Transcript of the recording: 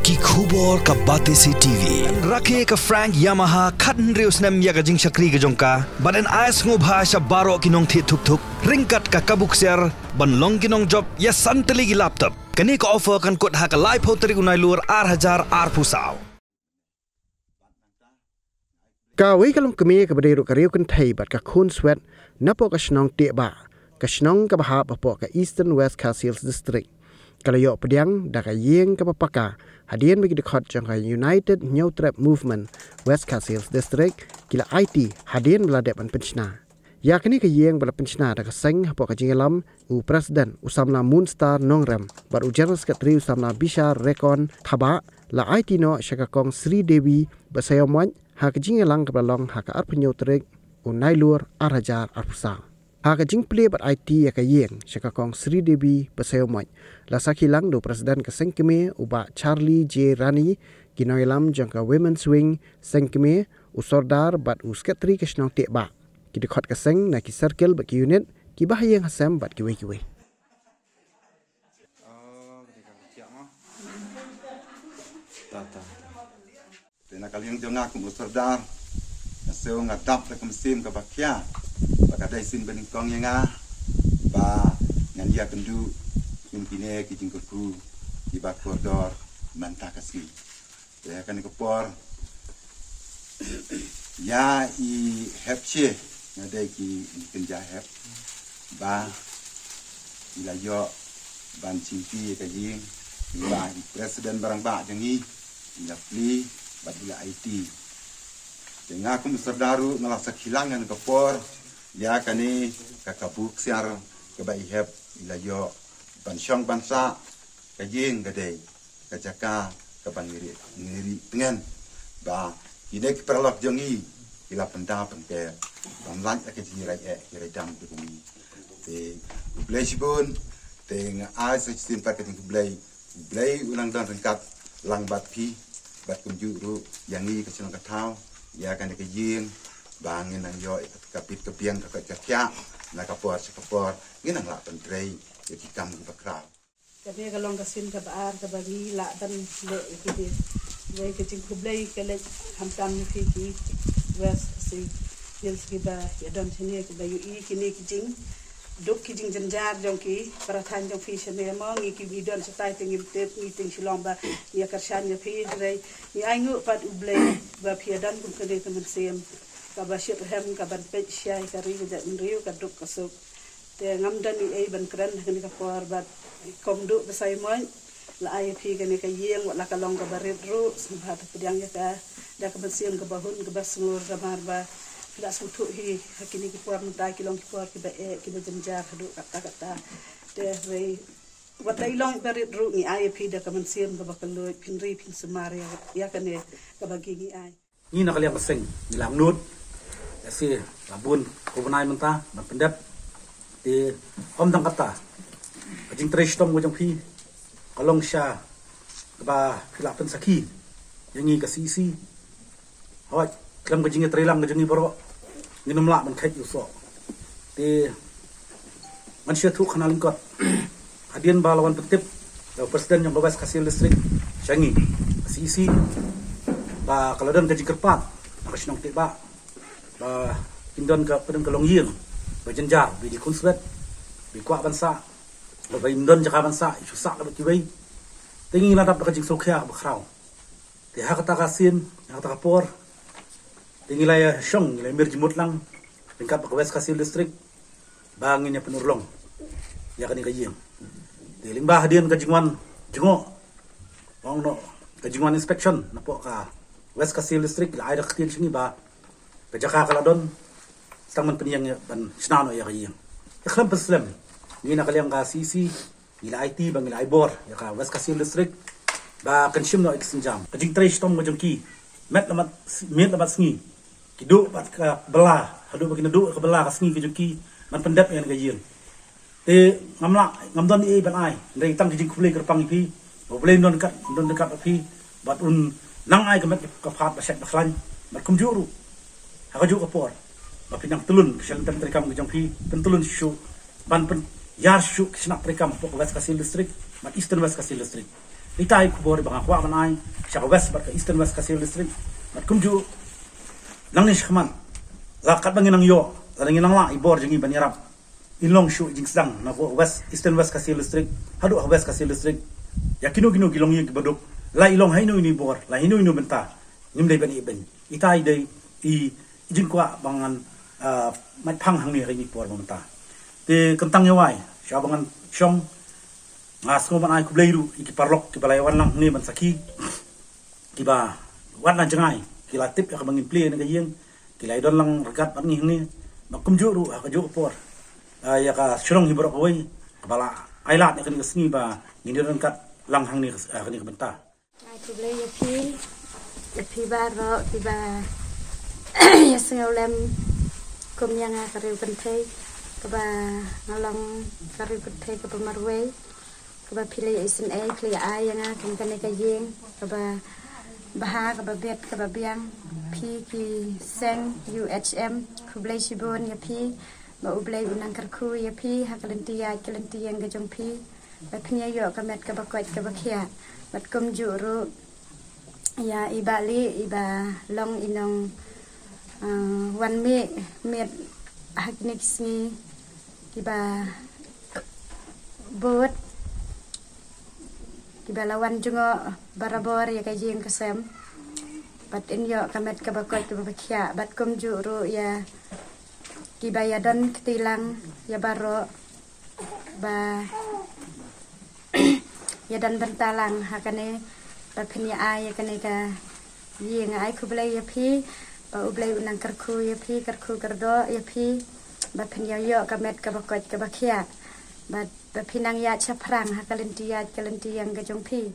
ki khubor ka bate si TV rakhe ka Frank Yamaha khatn reus nam ya ka jing shakri ka jongka baden ais ngo bhasha baro kinong thi thuk thuk ringkat ka kabuk ser ban long kinong job ya santali gi laptop kani ka offer kan kot ha ka live hoteri unai lur 8000 ar pusau ka wei kalong kemi ka bade ru ka riu kan thai bat ka khun swet napo ka snong te ba ka snong ka ba po ka Eastern West Castles District kalayo pediang da ka yeng ka papaka hadian bagi dekat jang ka United New Trap Movement West Castles District kila IT hadian beladep an penchna ya kini ka yeng bala penchna da ka seng po ka jingalam u president usamna Moonstar Nongram bar u general secretary usamna Bishar Rekon thaba la IT no shaka kong Sri Devi basayomwan ha ka jingalang ka balong ha ka arpenyo trek u nailur arajar arpusa ha ka jing play bat IT ya ka yeng shaka kong Sri Devi basayomwan la sakilang do president ka sengkeme uba Charlie J Rani ginoilam jangka women's wing sengkeme usordar bat usketri kesnong te ba ki dekat ka seng na ki circle bat ki unit ki bahayeng hasam bat ki we Tena kalian jonga kum usordar naseu ngadap le kum sim ka bakya bakadai sin beningkong yenga ba ngandia kendu impine ki jingku di bakordor manta kasi ya kan kopor ya I hepche ngadai ki kenja hep ba ilayo ban cimpi ka jing ba presiden barang ba jengi ila pli badula IT dengan aku serdaru ngelasa kehilangan kopor ya kani kakabuk siar kebai hep ilayo bansyong bansa kajing gadai kajaka kaban ngiri dengan ba ini perlok jongi ila penda pengke banlan ke jirai dam tu bumi te blesibun te ai sistem paketing blai ulang dan ringkat lang bat pi bat kunjuru yang ni kesenang katau ya kan ke jing bangin nang yo kapit kepiang ka kakya na kapor nginang la pentrei ya kikam ki bakrau kabe galong kasin ka baar ka bagi la dan le kidi we ke jing kublai kele hamtam ni ki west si hills ki ba ya don sini ki ba yu I kini ki jing duk ki jing janjar jong ki parathan jong fi sene mo ngi ki bi don satai ting tep ni ting silong ba ya karshan ya fi dre ni aingu pat ublay ba fi dan kum kede kum sem ka ba ship hem ka ban pe shai ka ri ja riu ka duk ka so te ngam dan ni ban kran ni ka por ba kom du ba sai mo la ai fi ka ni ka yeng wa la ka long ka barit ru sembah ta pedang ya ka da ka ban sem ka bahun ka basngur ka mar ba tidak suatu hi hakini ki puar mutai ki long ki puar ki ba janjar hadu kata de we watai long berit ru ni ai phi da kaman sim ka bakalo pinri pin sumari ya kane ka bagi ni ai ni nak liang peseng ni lam nut si labun ko banai menta ban pendap di om dang kata jing tresh tom go jong phi kalong sha ba khila pen saki yangi ka sisi hawat kelam ke jingi trilang ke jingi boro nginum la man khai uso te manusia tu khana lingkot hadian balawan petip presiden yang West Castles District shangi sisi ba kalau dan ke jikerpat kasnong te ba indon ka pedeng kalong yeng ba jenjar bi di konslet bi kwa bansa ba indon jaka bansa susak ka tibai tingi ladap ka jing sokya ba khrau te ha kata kasin ha kata por tingilaya syong nilai mirjimut lang tingkat ke West Castles District banginnya penurlong ya kan kayeng di limbah hadian kajingwan jengo wong no kajingwan inspection napo ka West Castles District la ada ktin sini ba kajaka kaladon staman peniyang ban snano ya kayeng ikhlam peslam ni na kalyang ka CC ila IT bang ila ibor ya ka West Castles District ba kansim no exinjam kajing trace tom ngajong ki met lamat sngi kidu bat ka belah hadu bagi nadu ka belah ka sngi kejuki man pendap yang gajil te ngamdon I ban ai ndai tang kijing kulai kerpang pi boleh don dekat pi bat un nang ai ka met ka phat ba set baklan bat kumjuru ha ka ju ka por ba pinang tulun sel tan trikam kejong pi pentulun shu ban pen yar shu kisnak trikam pok West Castles District mat Eastern West Castles District itai kubor bang akwa manai syak west bat ka eastern west Kasil district bat kumju lang ni shman zakat bangin ang yo zaling lang la ibor jingi banirap inlong shu jing sang na west eastern west Kasil district hadu west Kasil district yakino gino gilong yi kibaduk la ilong haino ini bor la hino inu benta nim dei ban iben itai dei I jing kwa bangan mai phang hang ni ri por banta te kentang yawai sya bangan shong ngas ngo ban ai kubleiru iki parlok ki balai wan lang ni ban saki ki ba wan na jangai ki la tip ya bangin play na gayeng ki lai don lang regat ban ni ba kum juru ka ju por ya ka shrong hi borok oi bala ai lat ni kan ngi ba ni don kat lang hang ni ka ni banta ai kublei ya pi ba ro ki ba ya sengau lem kum yang kariu pentai keba ngalong kariu pentai keba marway keba pilih isen pilih yang akan kena kajing keba bahar keba bet keba biang pi ki seng UHM kublai shibun ya pi ba ublai unang karku ya pi hakalenti yang gajong pi ba pnya yo kamet keba koit keba kia bat kum juru ya ibali iba long inong wan me met haknik sni kiba bot kiba lawan jungo barabor ya kajing kesem bat inyo kamet kabakot kabakia bat kum juru ya kiba ya don ketilang ya baro ba ya dan bentalang hakane ba phnya ay kane ka yeng ay kublai ya pi ba ublai unang karku ya pi karku kardo ya pi ba phnya yo kamet kabakot kabakia ba pinang ya chaprang hakalenti yang gajong pi